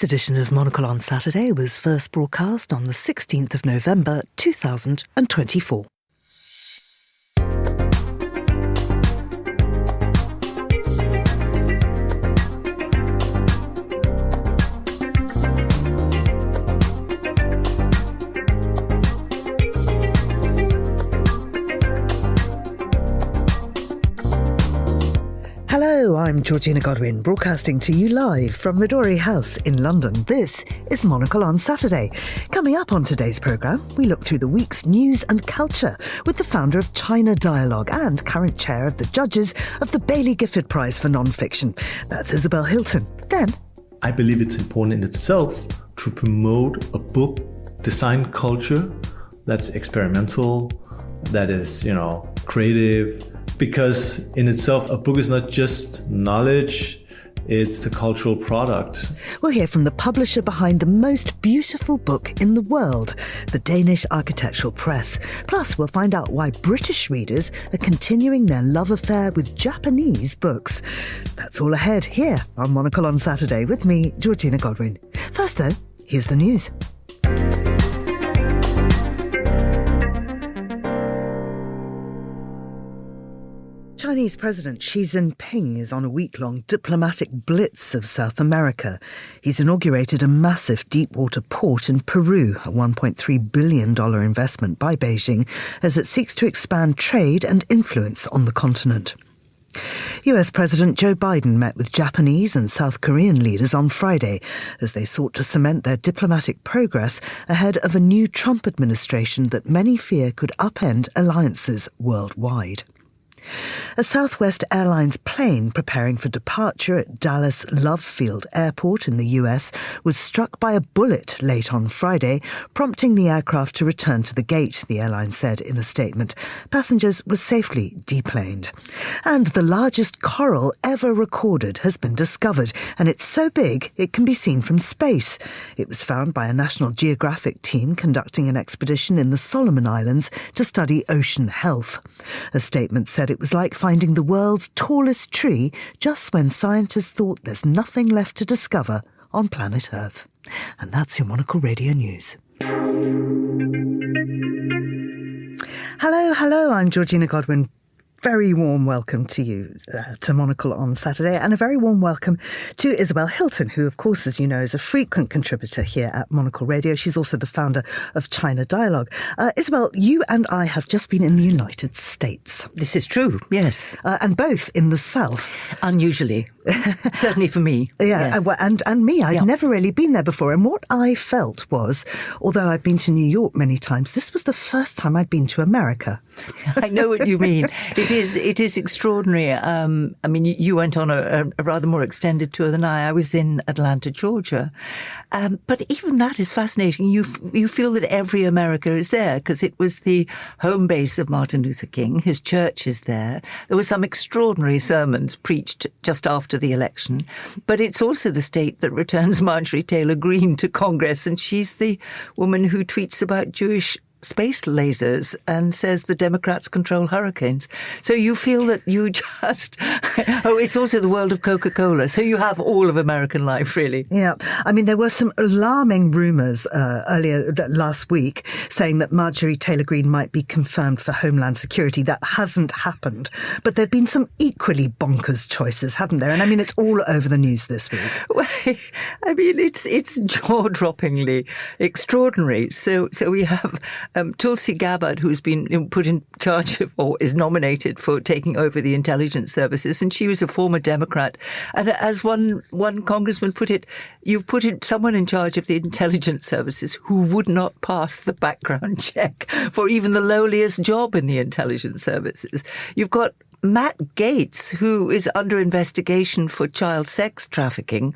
This edition of Monocle on Saturday was first broadcast on the 16th of November 2024. Hello, I'm Georgina Godwin, broadcasting to you live from Midori House in London. This is Monocle on Saturday. Coming up on today's programme, we look through the week's news and culture with the founder of China Dialogue and current chair of the judges of the Baillie Gifford Prize for Non-Fiction. That's Isabel Hilton. Then, I believe it's important in itself to promote a book design culture that's experimental, that is, creative, because in itself, a book is not just knowledge, it's a cultural product. We'll hear from the publisher behind the most beautiful book in the world, the Danish Architectural Press. Plus, we'll find out why British readers are continuing their love affair with Japanese books. That's all ahead here on Monocle on Saturday with me, Georgina Godwin. First, though, here's the news. Chinese President Xi Jinping is on a week-long diplomatic blitz of South America. He's inaugurated a massive deep-water port in Peru, a $1.3 billion investment by Beijing, as it seeks to expand trade and influence on the continent. US President Joe Biden met with Japanese and South Korean leaders on Friday as they sought to cement their diplomatic progress ahead of a new Trump administration that many fear could upend alliances worldwide. A Southwest Airlines plane preparing for departure at Dallas Love Field Airport in the US was struck by a bullet late on Friday, prompting the aircraft to return to the gate, the airline said in a statement. Passengers were safely deplaned. And the largest coral ever recorded has been discovered, and it's so big it can be seen from space. It was found by a National Geographic team conducting an expedition in the Solomon Islands to study ocean health. A statement said it was like finding the world's tallest tree just when scientists thought there's nothing left to discover on planet Earth. And that's your Monocle Radio News. Hello, I'm Georgina Godwin. Very warm welcome to you to Monocle on Saturday, and a very warm welcome to Isabel Hilton, who, of course, as you know, is a frequent contributor here at Monocle Radio. She's also the founder of China Dialogue. Isabel, you and I have just been in the United States. This is true, yes. And both in the South. Unusually. Certainly for me. Yeah, yes. and me. I'd never really been there before. And what I felt was, although I've been to New York many times, this was the first time I'd been to America. I know what you mean. It is extraordinary. I mean, you went on a rather more extended tour than I. I was in Atlanta, Georgia. But even that is fascinating. You feel that every America is there because it was the home base of Martin Luther King. His church is there. There were some extraordinary sermons preached just after the election. But it's also the state that returns Marjorie Taylor Greene to Congress. And she's the woman who tweets about Jewish space lasers and says the Democrats control hurricanes. So you feel that you just... it's also the world of Coca-Cola. So you have all of American life, really. Yeah. I mean, there were some alarming rumours earlier last week saying that Marjorie Taylor Greene might be confirmed for Homeland Security. That hasn't happened. But there have been some equally bonkers choices, haven't there? And I mean, it's all over the news this week. Well, I mean, it's jaw-droppingly extraordinary. So we have... Tulsi Gabbard, who's been put in charge of, or is nominated for taking over the intelligence services, and she was a former Democrat. And as one congressman put it, you've put someone in charge of the intelligence services who would not pass the background check for even the lowliest job in the intelligence services. You've got Matt Gaetz, who is under investigation for child sex trafficking,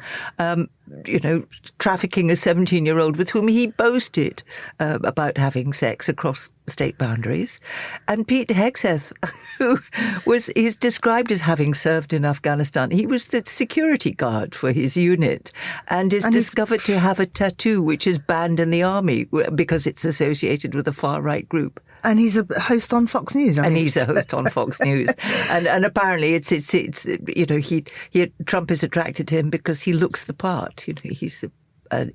trafficking a 17-year-old with whom he boasted about having sex across state boundaries. And Pete Hegseth, who is described as having served in Afghanistan. He was the security guard for his unit and is discovered to have a tattoo which is banned in the army because it's associated with a far-right group. And he's a host on Fox News. And he's a host on Fox News. And apparently Trump is attracted to him because he looks the part. He's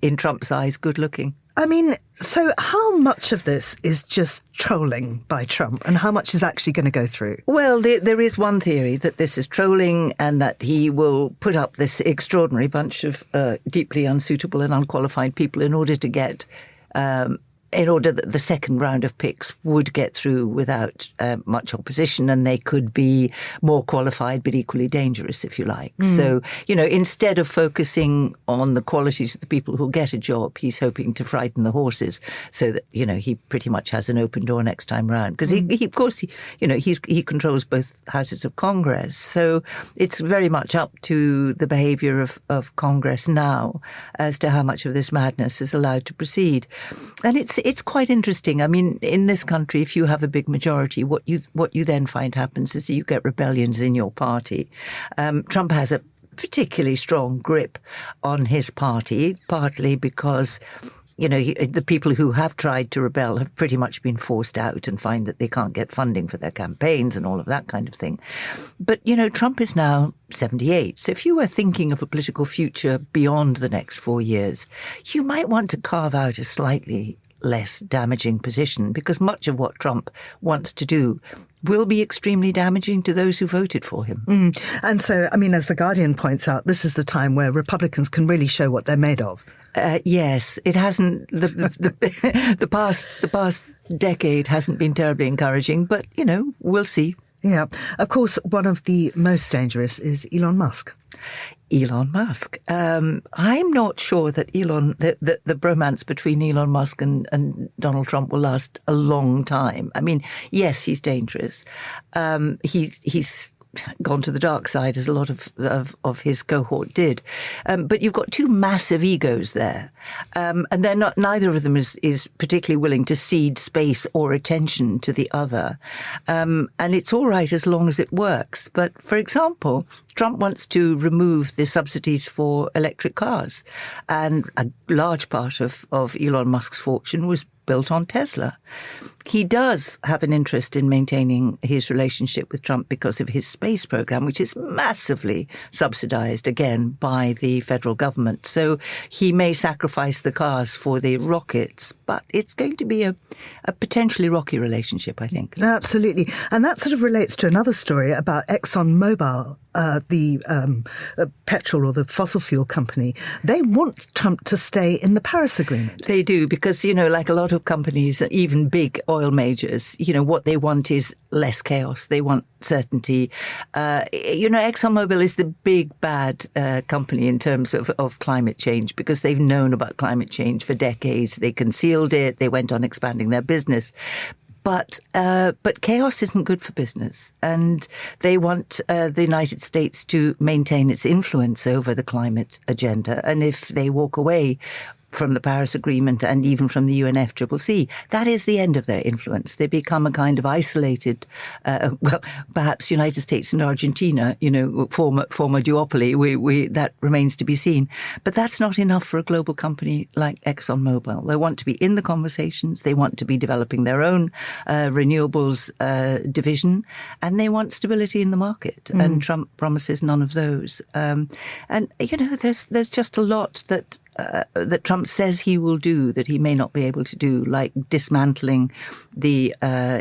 in Trump's eyes, good looking. I mean, so how much of this is just trolling by Trump and how much is actually going to go through? Well, there is one theory that this is trolling and that he will put up this extraordinary bunch of deeply unsuitable and unqualified people in order to get in order that the second round of picks would get through without much opposition, and they could be more qualified but equally dangerous, if you like. So, instead of focusing on the qualities of the people who'll get a job, he's hoping to frighten the horses so that, he pretty much has an open door next time round. Because he controls both houses of Congress. So it's very much up to the behaviour of Congress now as to how much of this madness is allowed to proceed. And it's quite interesting. I mean, in this country, if you have a big majority, what you then find happens is you get rebellions in your party. Trump has a particularly strong grip on his party, partly because the people who have tried to rebel have pretty much been forced out and find that they can't get funding for their campaigns and all of that kind of thing. But, Trump is now 78. So if you were thinking of a political future beyond the next 4 years, you might want to carve out a slightly less damaging position, because much of what Trump wants to do will be extremely damaging to those who voted for him. And so, I mean, as The Guardian points out, this is the time where Republicans can really show what they're made of. Yes, it hasn't. The past decade hasn't been terribly encouraging, but we'll see. Yeah, of course, one of the most dangerous is Elon Musk. Elon Musk. I'm not sure that the bromance between Elon Musk and Donald Trump will last a long time. I mean, yes, he's dangerous. He's gone to the dark side, as a lot of his cohort did. But you've got two massive egos there. And they're not, neither of them is particularly willing to cede space or attention to the other. And it's all right as long as it works. But for example, Trump wants to remove the subsidies for electric cars. And a large part of Elon Musk's fortune was built on Tesla. He does have an interest in maintaining his relationship with Trump because of his space program, which is massively subsidized, again, by the federal government. So he may sacrifice the cars for the rockets, but it's going to be a potentially rocky relationship, I think. Absolutely. And that sort of relates to another story about ExxonMobil, the petrol or the fossil fuel company. They want Trump to stay in the Paris Agreement. They do, because, like a lot of companies, even big oil majors, what they want is less chaos. They want certainty. ExxonMobil is the big bad company in terms of climate change, because they've known about climate change for decades. They concealed it. They went on expanding their business. But chaos isn't good for business, and they want the United States to maintain its influence over the climate agenda. And if they walk away from the Paris Agreement and even from the UNFCCC, that is the end of their influence. They become a kind of isolated, perhaps United States and Argentina, former duopoly. That remains to be seen. But that's not enough for a global company like ExxonMobil. They want to be in the conversations. They want to be developing their own renewables division, and they want stability in the market. And Trump promises none of those. There's just a lot that Trump says he will do that he may not be able to do, like dismantling the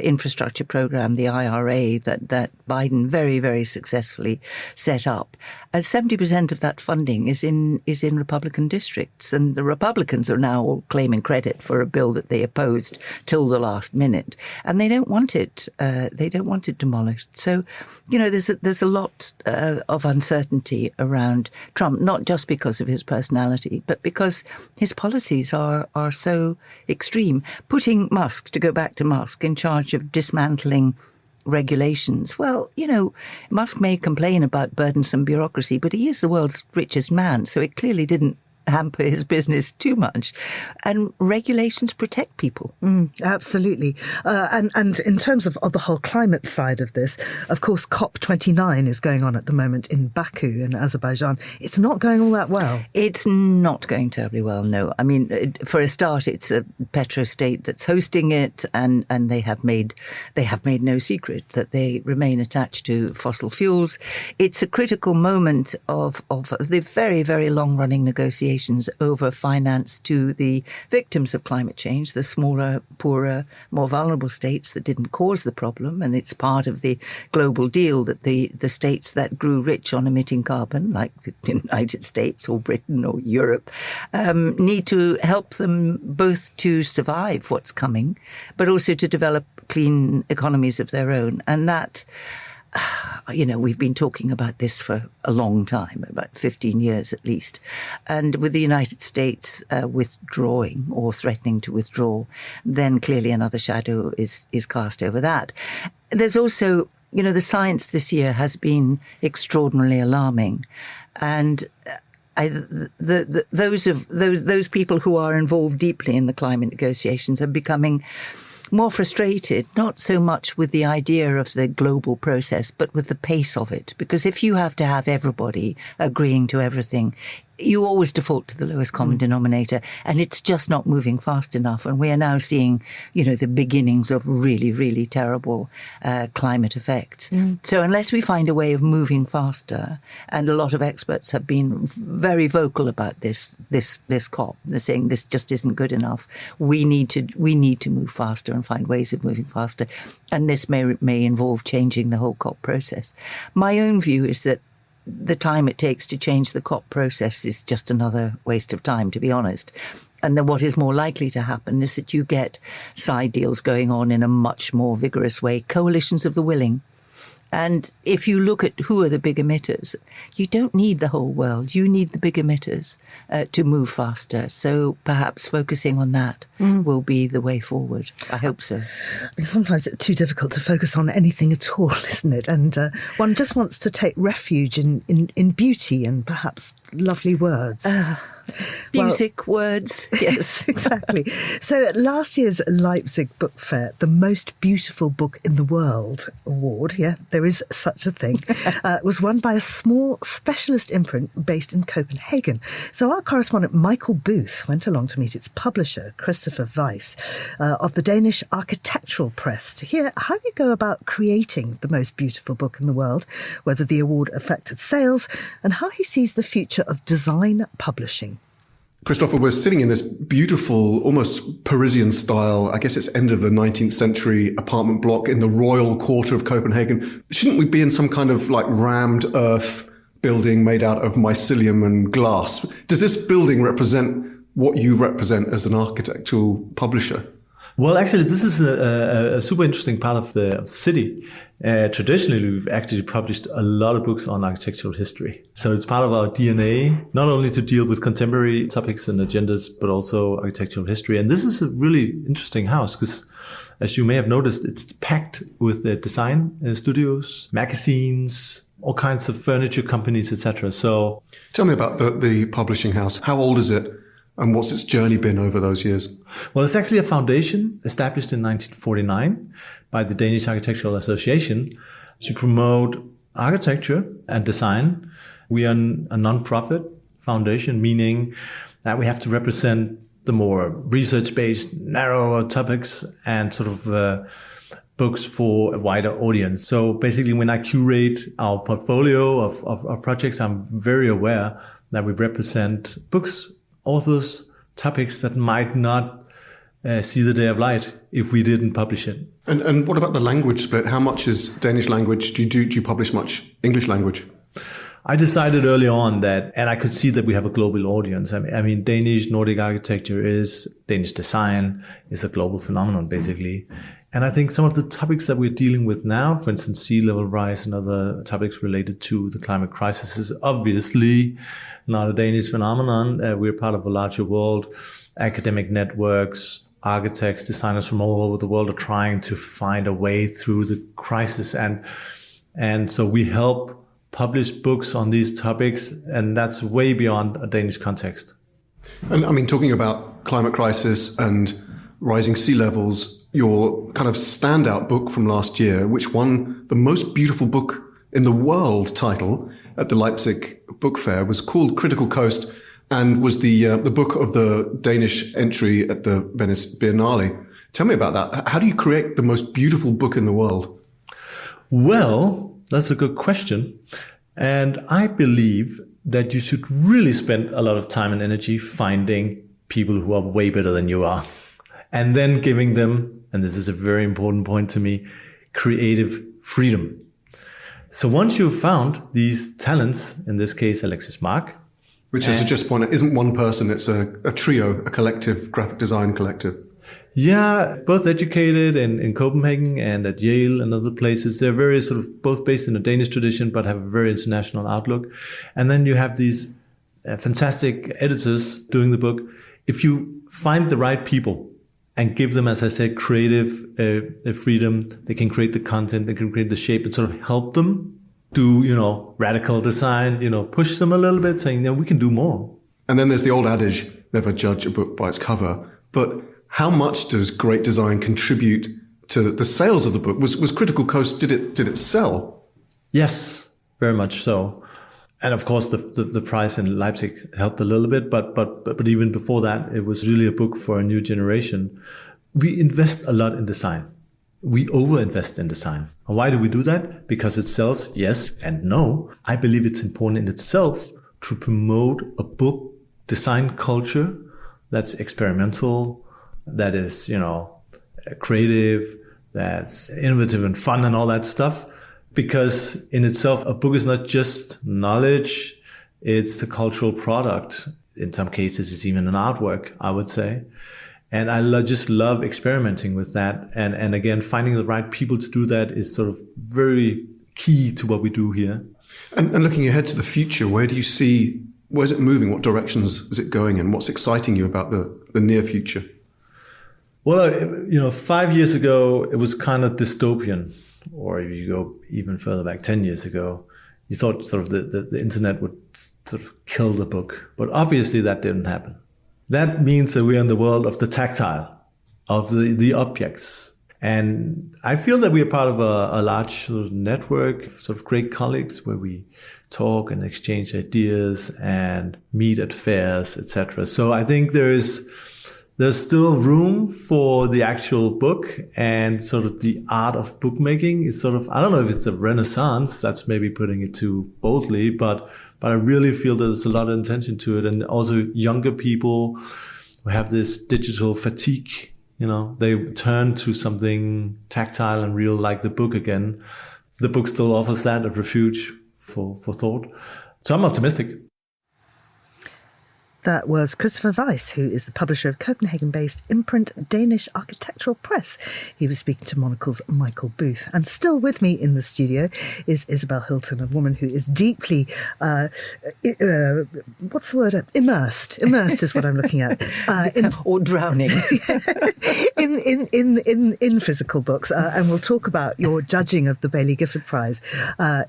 infrastructure program, the IRA, that Biden very, very successfully set up. 70% of that funding is in Republican districts, and the Republicans are now all claiming credit for a bill that they opposed till the last minute, and they don't want it. They don't want it demolished. So, there's a lot of uncertainty around Trump, not just because of his personality, but because his policies are so extreme. Putting Musk, to go back to Musk, in charge of dismantling regulations. Well, Musk may complain about burdensome bureaucracy, but he is the world's richest man, so it clearly didn't hamper his business too much. And regulations protect people. Absolutely. And in terms of the whole climate side of this, of course, COP29 is going on at the moment in Baku in Azerbaijan. It's not going all that well. It's not going terribly well, no. I mean, for a start, it's a petrostate that's hosting it, and they have made no secret that they remain attached to fossil fuels. It's a critical moment of the very, very long-running negotiations negotiations over finance to the victims of climate change, the smaller, poorer, more vulnerable states that didn't cause the problem. And it's part of the global deal that the states that grew rich on emitting carbon, like the United States or Britain or Europe, need to help them both to survive what's coming, but also to develop clean economies of their own. And that, we've been talking about this for a long time, about 15 years at least. And with the United States withdrawing or threatening to withdraw, then clearly another shadow is cast over that. There's also, the science this year has been extraordinarily alarming. And those people who are involved deeply in the climate negotiations are becoming more frustrated, not so much with the idea of the global process, but with the pace of it. Because if you have to have everybody agreeing to everything, you always default to the lowest common denominator, and it's just not moving fast enough. And we are now seeing, the beginnings of really, really terrible climate effects. So unless we find a way of moving faster, and a lot of experts have been very vocal about this COP, they're saying this just isn't good enough. We need to move faster and find ways of moving faster, and this may involve changing the whole COP process. My own view is that the time it takes to change the COP process is just another waste of time, to be honest. And then what is more likely to happen is that you get side deals going on in a much more vigorous way, coalitions of the willing. And if you look at who are the big emitters, you don't need the whole world. You need the big emitters to move faster. So perhaps focusing on that will be the way forward. I hope so. Sometimes it's too difficult to focus on anything at all, isn't it? And one just wants to take refuge in beauty and perhaps lovely words. Music, words, yes. Exactly. So at last year's Leipzig Book Fair, the Most Beautiful Book in the World award, there is such a thing, was won by a small specialist imprint based in Copenhagen. So our correspondent Michael Booth went along to meet its publisher, Christopher Weiss, of the Danish Architectural Press, to hear how you go about creating the most beautiful book in the world, whether the award affected sales, and how he sees the future of design publishing. Christopher, we're sitting in this beautiful, almost Parisian style, I guess it's end of the 19th century apartment block in the royal quarter of Copenhagen. Shouldn't we be in some kind of rammed earth building made out of mycelium and glass? Does this building represent what you represent as an architectural publisher? Well, actually, this is a super interesting part of the city. Traditionally, we've actually published a lot of books on architectural history. So it's part of our DNA, not only to deal with contemporary topics and agendas, but also architectural history. And this is a really interesting house because, as you may have noticed, it's packed with design studios, magazines, all kinds of furniture companies, etc. So tell me about the publishing house. How old is it? And what's its journey been over those years? Well, it's actually a foundation established in 1949 by the Danish Architectural Association to promote architecture and design. We are a non-profit foundation, meaning that we have to represent the more research-based, narrower topics and sort of books for a wider audience. So basically, when I curate our portfolio of projects, I'm very aware that we represent books, authors, topics that might not see the day of light if we didn't publish it. And what about the language split? How much is Danish language? Do you publish much English language? I decided early on that, and I could see that we have a global audience. I mean, Danish Nordic architecture Danish design is a global phenomenon, basically. And I think some of the topics that we're dealing with now, for instance, sea level rise and other topics related to the climate crisis, is obviously not a Danish phenomenon. We're part of a larger world. Academic networks, architects, designers from all over the world are trying to find a way through the crisis. And so we help publish books on these topics, and that's way beyond a Danish context. And I mean, talking about climate crisis and rising sea levels, your kind of standout book from last year, which won the most beautiful book in the world title at the Leipzig Book Fair, was called Critical Coast and was the book of the Danish entry at the Venice Biennale. Tell me about that. How do you create the most beautiful book in the world? Well, that's a good question. And I believe that you should really spend a lot of time and energy finding people who are way better than you are. And then giving them, and this is a very important point to me, creative freedom. So once you've found these talents, in this case, Alexis Mark. Which I should just point out, isn't one person, it's a trio, a collective, graphic design collective. Yeah, both educated in Copenhagen and at Yale and other places. They're very sort of both based in a Danish tradition, but have a very international outlook. And then you have these fantastic editors doing the book. If you find the right people and give them, as I said, creative freedom, they can create the content, they can create the shape and sort of help them do, radical design, push them a little bit, saying, we can do more. And then there's the old adage, never judge a book by its cover. But how much does great design contribute to the sales of the book? Was Critical Coast, did it sell? Yes, very much so. And of course, the prize in Leipzig helped a little bit, but even before that, it was really a book for a new generation. We invest a lot in design. We overinvest in design. And why do we do that? Because it sells, yes and no. I believe it's important in itself to promote a book design culture that's experimental, that is, creative, that's innovative and fun and all that stuff. Because in itself, a book is not just knowledge, it's a cultural product. In some cases, it's even an artwork, I would say. And I just love experimenting with that. And again, finding the right people to do that is sort of very key to what we do here. And looking ahead to the future, where's it moving? What directions is it going in? What's exciting you about the near future? Well, 5 years ago, it was kind of dystopian. Or if you go even further back, 10 years ago, you thought sort of the internet would sort of kill the book. But obviously that didn't happen. That means that we're in the world of the tactile, of the objects. And I feel that we are part of a large sort of network, sort of great colleagues where we talk and exchange ideas and meet at fairs, etc. So I think there's still room for the actual book, and sort of the art of bookmaking is sort of, I don't know if it's a renaissance, that's maybe putting it too boldly, but I really feel there's a lot of attention to it. And also younger people who have this digital fatigue, they turn to something tactile and real like the book again. The book still offers that, a refuge for thought. So I'm optimistic. That was Christopher Weiss, who is the publisher of Copenhagen-based imprint Danish Architectural Press. He was speaking to Monocle's Michael Booth. And still with me in the studio is Isabel Hilton, a woman who is deeply, what's the word? Immersed. Immersed is what I'm looking at. Or drowning. in physical books. And we'll talk about your judging of the Baillie Gifford Prize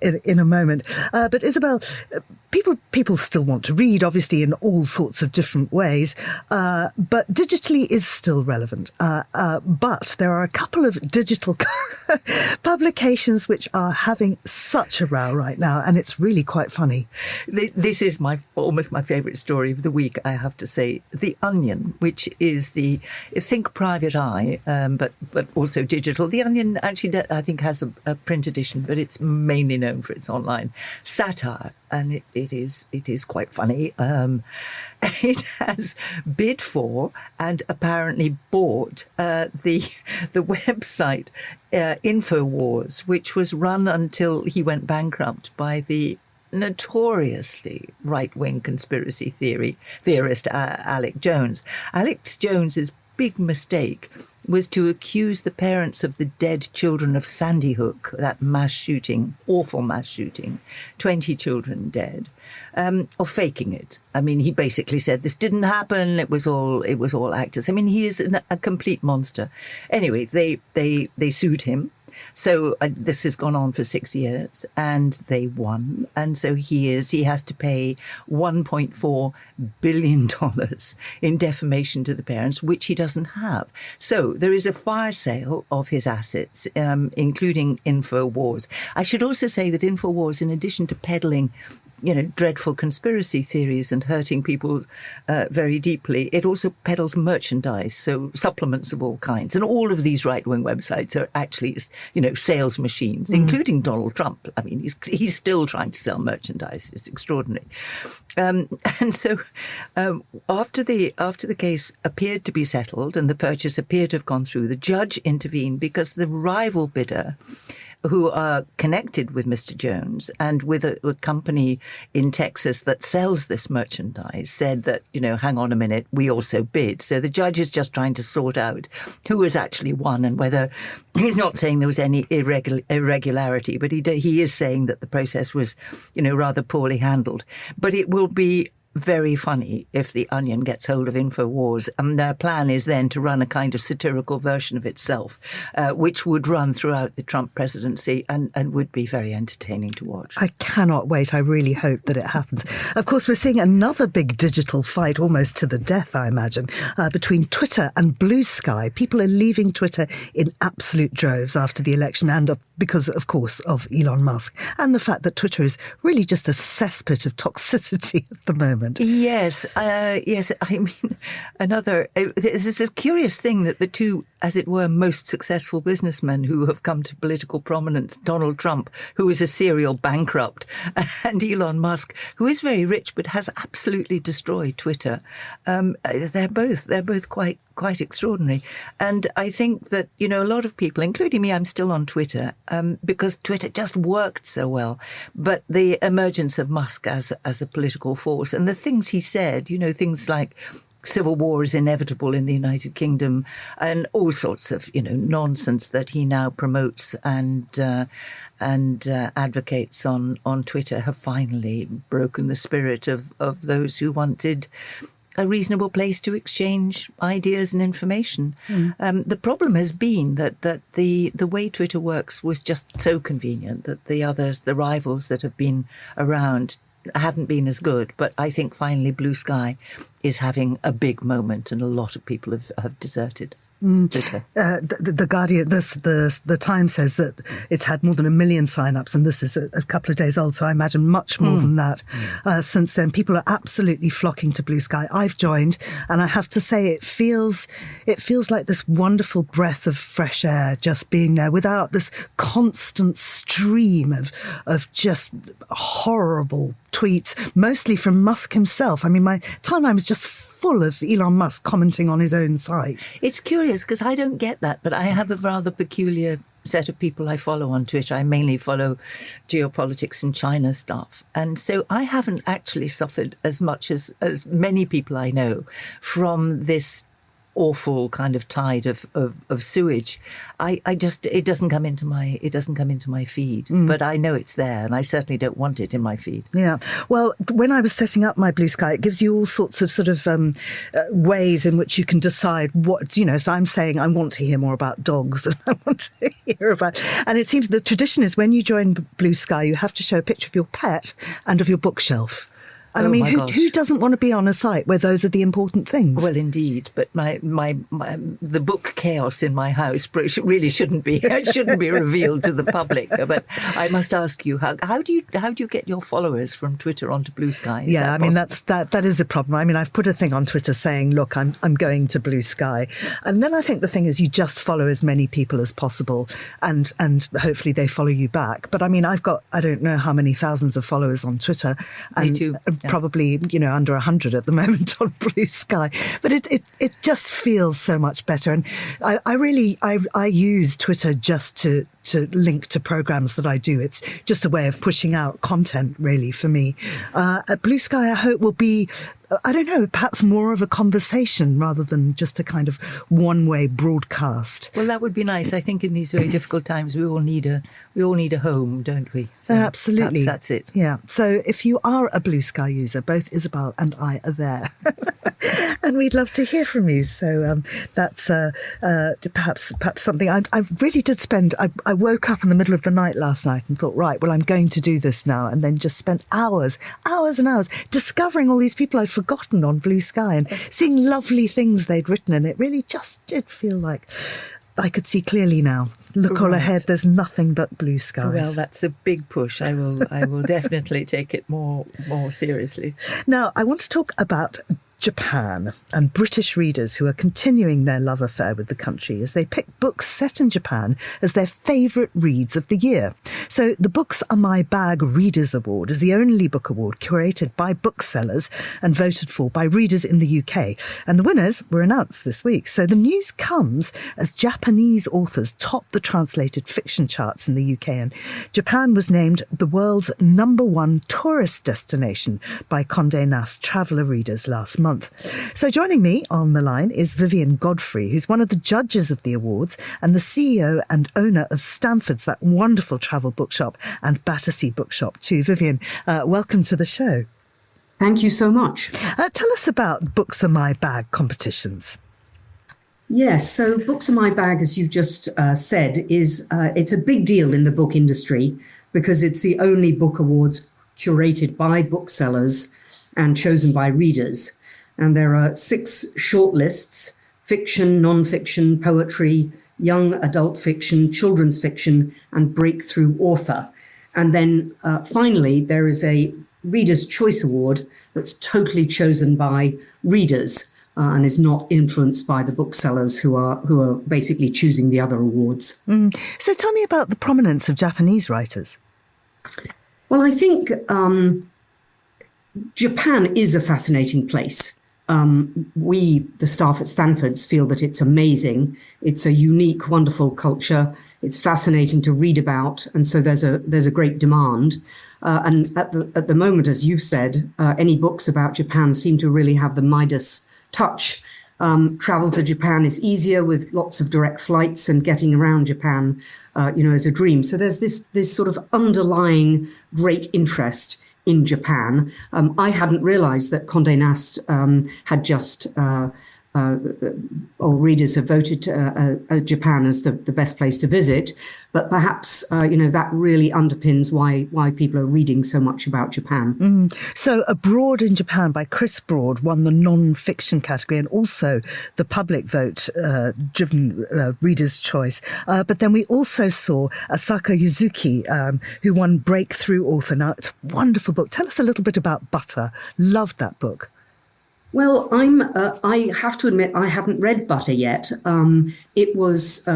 in a moment. But Isabel, people still want to read, obviously, in all sorts of different ways, but digitally is still relevant. But there are a couple of digital publications which are having such a row right now, and it's really quite funny. This is almost my favourite story of the week, I have to say. The Onion, which is think private eye, but also digital. The Onion actually, I think, has a print edition, but it's mainly known for its online satire. And it is quite funny. It has bid for and apparently bought the website InfoWars, which was run until he went bankrupt by the notoriously right-wing conspiracy theorist Alex Jones. Alex Jones's big mistake was to accuse the parents of the dead children of Sandy Hook, that mass shooting, awful mass shooting, 20 children dead, of faking it. I mean, he basically said this didn't happen. It was all actors. I mean, he is a complete monster. Anyway, they sued him. So this has gone on for 6 years, and they won. And so he has to pay $1.4 billion in defamation to the parents, which he doesn't have. So there is a fire sale of his assets, including InfoWars. I should also say that InfoWars, in addition to peddling dreadful conspiracy theories and hurting people very deeply. It also peddles merchandise, so supplements of all kinds. And all of these right-wing websites are actually, sales machines, including Donald Trump. I mean, he's still trying to sell merchandise. It's extraordinary. And so after the case appeared to be settled and the purchase appeared to have gone through, the judge intervened because the rival bidder, who are connected with Mr. Jones and with a company in Texas that sells this merchandise, said that, hang on a minute, we also bid. So the judge is just trying to sort out who has actually won and whether, he's not saying there was any irregularity, but he is saying that the process was, rather poorly handled. But it will be very funny if the Onion gets hold of InfoWars, and their plan is then to run a kind of satirical version of itself, which would run throughout the Trump presidency and would be very entertaining to watch. I cannot wait. I really hope that it happens. Of course, we're seeing another big digital fight, almost to the death, I imagine, between Twitter and Blue Sky. People are leaving Twitter in absolute droves after the election and because, of course, of Elon Musk and the fact that Twitter is really just a cesspit of toxicity at the moment. Yes. I mean, this is a curious thing that the two, as it were, most successful businessmen who have come to political prominence, Donald Trump, who is a serial bankrupt, and Elon Musk, who is very rich but has absolutely destroyed Twitter. They're both quite extraordinary. And I think that, a lot of people, including me, I'm still on Twitter because Twitter just worked so well. But the emergence of Musk as a political force and the things he said, things like civil war is inevitable in the United Kingdom and all sorts of, nonsense that he now promotes and advocates on Twitter have finally broken the spirit of those who wanted a reasonable place to exchange ideas and information. The problem has been that the way Twitter works was just so convenient that the rivals that have been around haven't been as good. But I think finally Blue Sky is having a big moment and a lot of people have deserted. The Guardian, the Times says that it's had more than 1 million sign-ups, and this is a couple of days old, so I imagine much more than that. Since then, people are absolutely flocking to Blue Sky. I've joined, and I have to say it feels like this wonderful breath of fresh air just being there without this constant stream of just horrible tweets, mostly from Musk himself. I mean, my timeline was just full of Elon Musk commenting on his own site. It's curious because I don't get that, but I have a rather peculiar set of people I follow on Twitter. I mainly follow geopolitics and China stuff. And so I haven't actually suffered as much as many people I know from this awful kind of tide of sewage. It doesn't come into my feed, but I know it's there and I certainly don't want it in my feed. Yeah. Well, when I was setting up my Blue Sky, it gives you all sorts of sort of ways in which you can decide what, so I'm saying I want to hear more about dogs and I want to hear about, and it seems the tradition is when you join Blue Sky, you have to show a picture of your pet and of your bookshelf. And I mean, who doesn't want to be on a site where those are the important things? Well, indeed. But the book chaos in my house really shouldn't be revealed to the public. But I must ask you, how do you get your followers from Twitter onto Blue Sky? Yeah, I mean, that is a problem. I mean, I've put a thing on Twitter saying, look, I'm going to Blue Sky. And then I think the thing is you just follow as many people as possible and hopefully they follow you back. But I mean, I've got, I don't know how many thousands of followers on Twitter. Me too. Probably, under 100 at the moment on Blue Sky. But it just feels so much better. And I use Twitter just to link to programs that I do. It's just a way of pushing out content, really, for me. At Blue Sky, I hope will be, I don't know, perhaps more of a conversation rather than just a kind of one-way broadcast. Well, that would be nice. I think in these very difficult times, we all need a home, don't we? So absolutely. That's it. Yeah. So if you are a Blue Sky user, both Isabel and I are there. And we'd love to hear from you. So that's perhaps something. I really did spend, I woke up in the middle of the night last night and thought, right, well, I'm going to do this now. And then just spent hours and hours discovering all these people I'd forgotten on Blue Sky and seeing lovely things they'd written. And it really just did feel like I could see clearly now. Look all ahead, there's nothing but blue skies. Well, that's a big push. I will definitely take it more seriously. Now, I want to talk about Japan and British readers who are continuing their love affair with the country as they pick books set in Japan as their favourite reads of the year. So the Books Are My Bag Readers Award is the only book award curated by booksellers and voted for by readers in the UK. And the winners were announced this week. So the news comes as Japanese authors top the translated fiction charts in the UK. And Japan was named the world's #1 tourist destination by Condé Nast Traveller readers last month. So joining me on the line is Vivian Godfrey, who's one of the judges of the awards and the CEO and owner of Stanford's, that wonderful travel bookshop, and Battersea Bookshop too. Vivian, welcome to the show. Thank you so much. Tell us about Books Are My Bag competitions. Yes, so Books Are My Bag, as you've just said, is it's a big deal in the book industry because it's the only book awards curated by booksellers and chosen by readers. And there are 6 shortlists: fiction, non-fiction, poetry, young adult fiction, children's fiction, and breakthrough author. And then finally, there is a Reader's Choice Award that's totally chosen by readers and is not influenced by the booksellers who are basically choosing the other awards. So tell me about the prominence of Japanese writers. Well, I think Japan is a fascinating place. We, the staff at Stanford's, feel that it's amazing. It's a unique, wonderful culture. It's fascinating to read about, and so there's a great demand. And at the moment, as you've said, any books about Japan seem to really have the Midas touch. Travel to Japan is easier with lots of direct flights, and getting around Japan, is a dream. So there's this sort of underlying great interest in Japan. I hadn't realized that Condé Nast had just, or readers have voted Japan as the best place to visit. But perhaps, that really underpins why people are reading so much about Japan. So Abroad in Japan by Chris Broad won the non-fiction category and also the public vote-driven Reader's Choice. But then we also saw Asako Yuzuki, who won Breakthrough Author. Now, it's a wonderful book. Tell us a little bit about Butter. Loved that book. Well, I have to admit I haven't read Butter yet. It was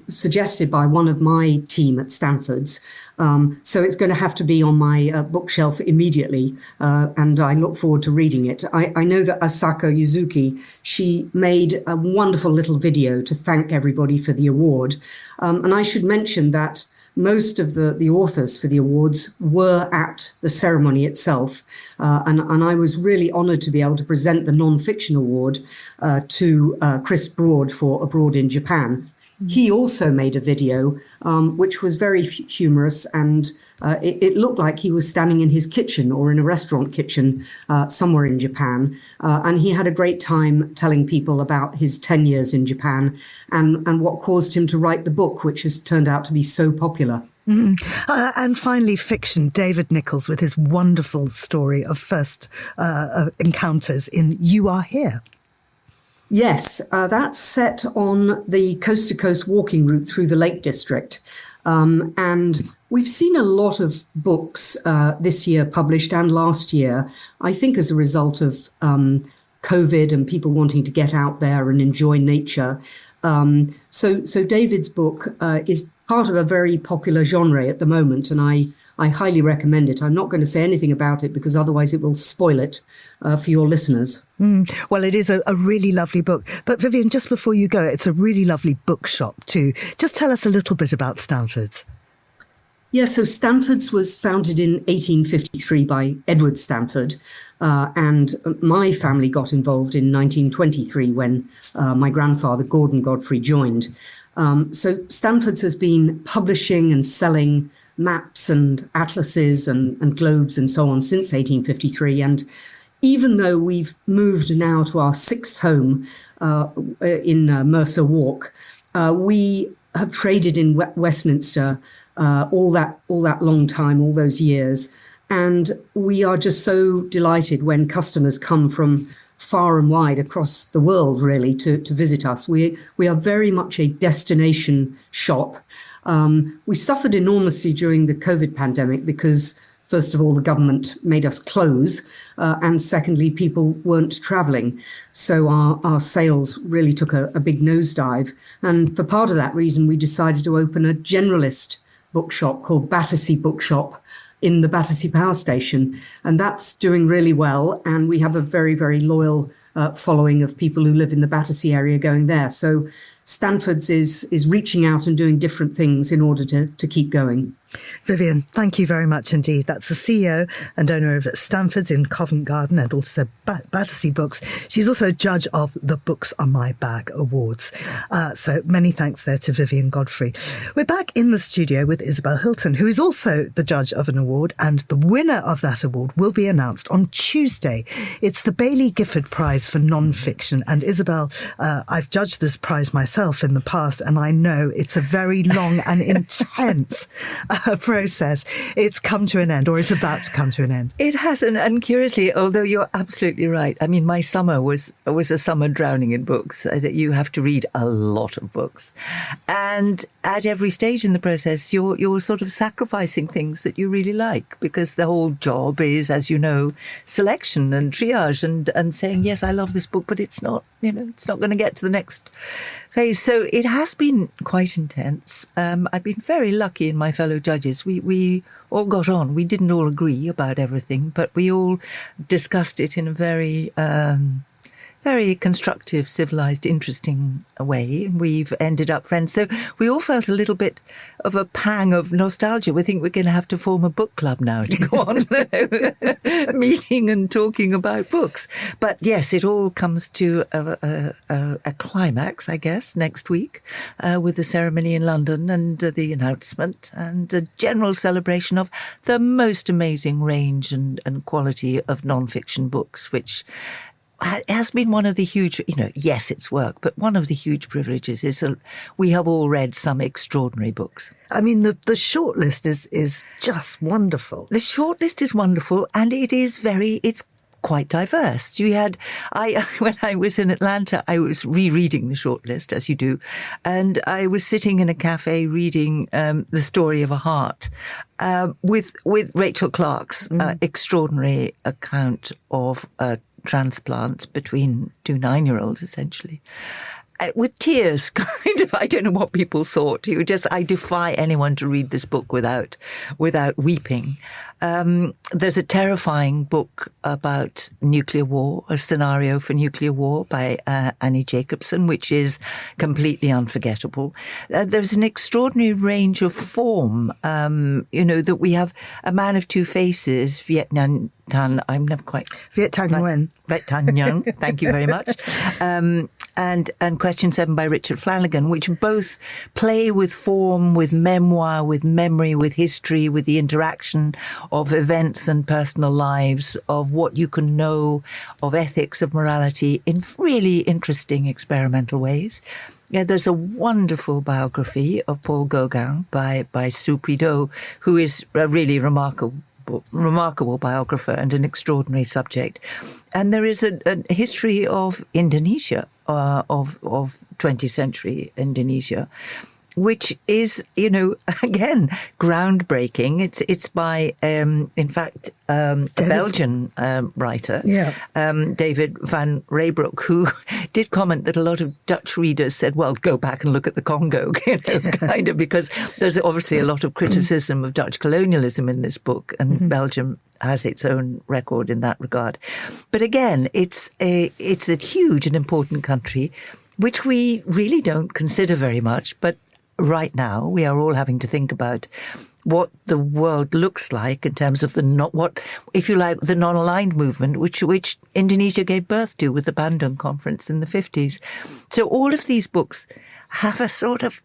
suggested by one of my team at Stanford's. So it's going to have to be on my bookshelf immediately. And I look forward to reading it. I know that Asako Yuzuki, she made a wonderful little video to thank everybody for the award. And I should mention that most of the authors for the awards were at the ceremony itself. And I was really honoured to be able to present the non-fiction award to Chris Broad for Abroad in Japan. He also made a video which was very humorous, and it looked like he was standing in his kitchen or in a restaurant kitchen somewhere in Japan. And he had a great time telling people about his 10 years in Japan and what caused him to write the book, which has turned out to be so popular. And finally, fiction, David Nichols with his wonderful story of first encounters in You Are Here. Yes, that's set on the coast-to-coast walking route through the Lake District. And we've seen a lot of books this year published and last year, I think as a result of COVID and people wanting to get out there and enjoy nature. So David's book is part of a very popular genre at the moment, and I highly recommend it. I'm not going to say anything about it because otherwise it will spoil it for your listeners. Well, it is a really lovely book. But Vivian, just before you go, it's a really lovely bookshop too. Just tell us a little bit about Stanford's. Yeah, so Stanford's was founded in 1853 by Edward Stanford. And my family got involved in 1923 when my grandfather, Gordon Godfrey, joined. So Stanford's has been publishing and selling maps and atlases and globes and so on since 1853. And even though we've moved now to our 6th home in Mercer Walk, we have traded in Westminster all that long time, all those years. And we are just so delighted when customers come from far and wide across the world, really, to visit us. We are very much a destination shop. We suffered enormously during the COVID pandemic because, first of all, the government made us close, and secondly, people weren't travelling. So our sales really took a big nosedive. And for part of that reason, we decided to open a generalist bookshop called Battersea Bookshop in the Battersea Power Station. And that's doing really well. And we have a very, very loyal following of people who live in the Battersea area going there. So Stanford's is reaching out and doing different things in order to keep going. Vivienne, thank you very much indeed. That's the CEO and owner of Stanford's in Covent Garden and also Battersea Books. She's also a judge of the Books on My Bag Awards. So many thanks there to Vivienne Godfrey. We're back in the studio with Isabel Hilton, who is also the judge of an award, and the winner of that award will be announced on Tuesday. It's the Baillie Gifford Prize for Non-Fiction. And Isabel, I've judged this prize myself in the past, and I know it's a very long and intense process. It's come to an end, or it's about to come to an end. It hasn't, and curiously, although you're absolutely right, I mean, my summer was a summer drowning in books. You have to read a lot of books, and at every stage in the process, you're sort of sacrificing things that you really like, because the whole job is, as you know, selection and triage and saying, yes, I love this book, but it's not, it's not going to get to the next phase. So it has been quite intense. I've been very lucky in my fellow judges. We all got on. We didn't all agree about everything, but we all discussed it in a very very constructive, civilized, interesting way. And we've ended up friends. So we all felt a little bit of a pang of nostalgia. We think we're going to have to form a book club now to go on meeting and talking about books. But yes, it all comes to a climax, I guess, next week with the ceremony in London and the announcement and a general celebration of the most amazing range and quality of non-fiction books, which has been one of the huge, yes, it's work, but one of the huge privileges is that we have all read some extraordinary books. I mean, the shortlist is just wonderful. The shortlist is wonderful, and it's quite diverse. When I was in Atlanta, I was rereading the shortlist, as you do, and I was sitting in a cafe reading The Story of a Heart with Rachel Clark's extraordinary account of transplant between two 9-year-olds, essentially. With tears, kind of. I don't know what people thought. I defy anyone to read this book without weeping. There's a terrifying book about nuclear war, a scenario for nuclear war by Annie Jacobson, which is completely unforgettable. There's an extraordinary range of form, that we have A Man of Two Faces, Viet Thanh Nguyen, thank you very much. And Question 7 by Richard Flanagan, which both play with form, with memoir, with memory, with history, with the interaction of events and personal lives, of what you can know, of ethics, of morality, in really interesting experimental ways. Yeah, there's a wonderful biography of Paul Gauguin by Sue Prideaux, who is a really remarkable biographer and an extraordinary subject. And there is a history of Indonesia, of 20th century Indonesia, which is, again, groundbreaking. It's by, in fact, a Belgian writer, David van Reybrouck, who did comment that a lot of Dutch readers said, well, go back and look at the Congo, kind of, because there's obviously a lot of criticism of Dutch colonialism in this book, and Belgium has its own record in that regard. But again, it's a huge and important country, which we really don't consider very much, but right now, we are all having to think about what the world looks like in terms of the non-aligned movement, which Indonesia gave birth to with the Bandung Conference in the 50s. So all of these books have a sort of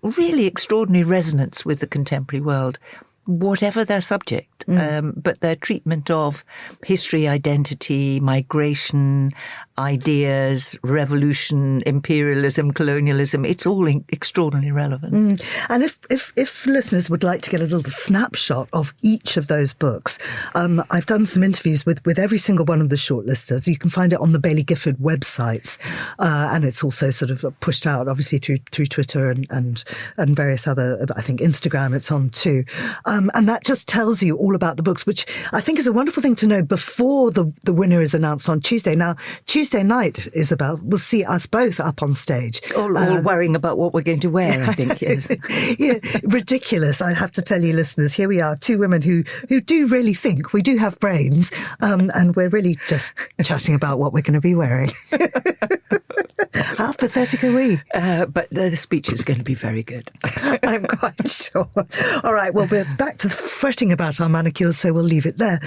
really extraordinary resonance with the contemporary world, whatever their subject, but their treatment of history, identity, migration, ideas, revolution, imperialism, colonialism. It's all extraordinarily relevant. And if listeners would like to get a little snapshot of each of those books, I've done some interviews with every single one of the shortlisters. You can find it on the Baillie Gifford websites, and it's also sort of pushed out, obviously, through Twitter and various other, I think Instagram it's on too. And that just tells you all about the books, which I think is a wonderful thing to know before the winner is announced on Tuesday. Now, Tuesday night, Isabel, we'll see us both up on stage. All worrying about what we're going to wear, I think, yes. Yeah, ridiculous. I have to tell you, listeners, here we are, two women who do really think. We do have brains, and we're really just chatting about what we're going to be wearing. How pathetic are we? But the speech is going to be very good. I'm quite sure. All right, well, we're back to fretting about our manicures, so we'll leave it there.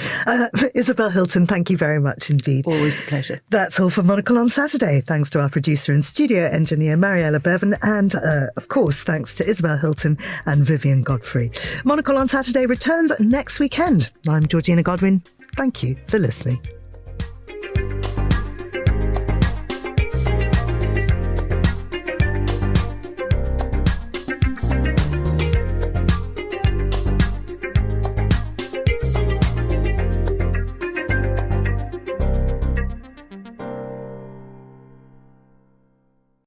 Isabel Hilton, thank you very much indeed. Always a pleasure. That's all for Monocle on Saturday. Thanks to our producer and studio engineer, Mariella Bevan, and, of course, thanks to Isabel Hilton and Vivian Godfrey. Monocle on Saturday returns next weekend. I'm Georgina Godwin. Thank you for listening.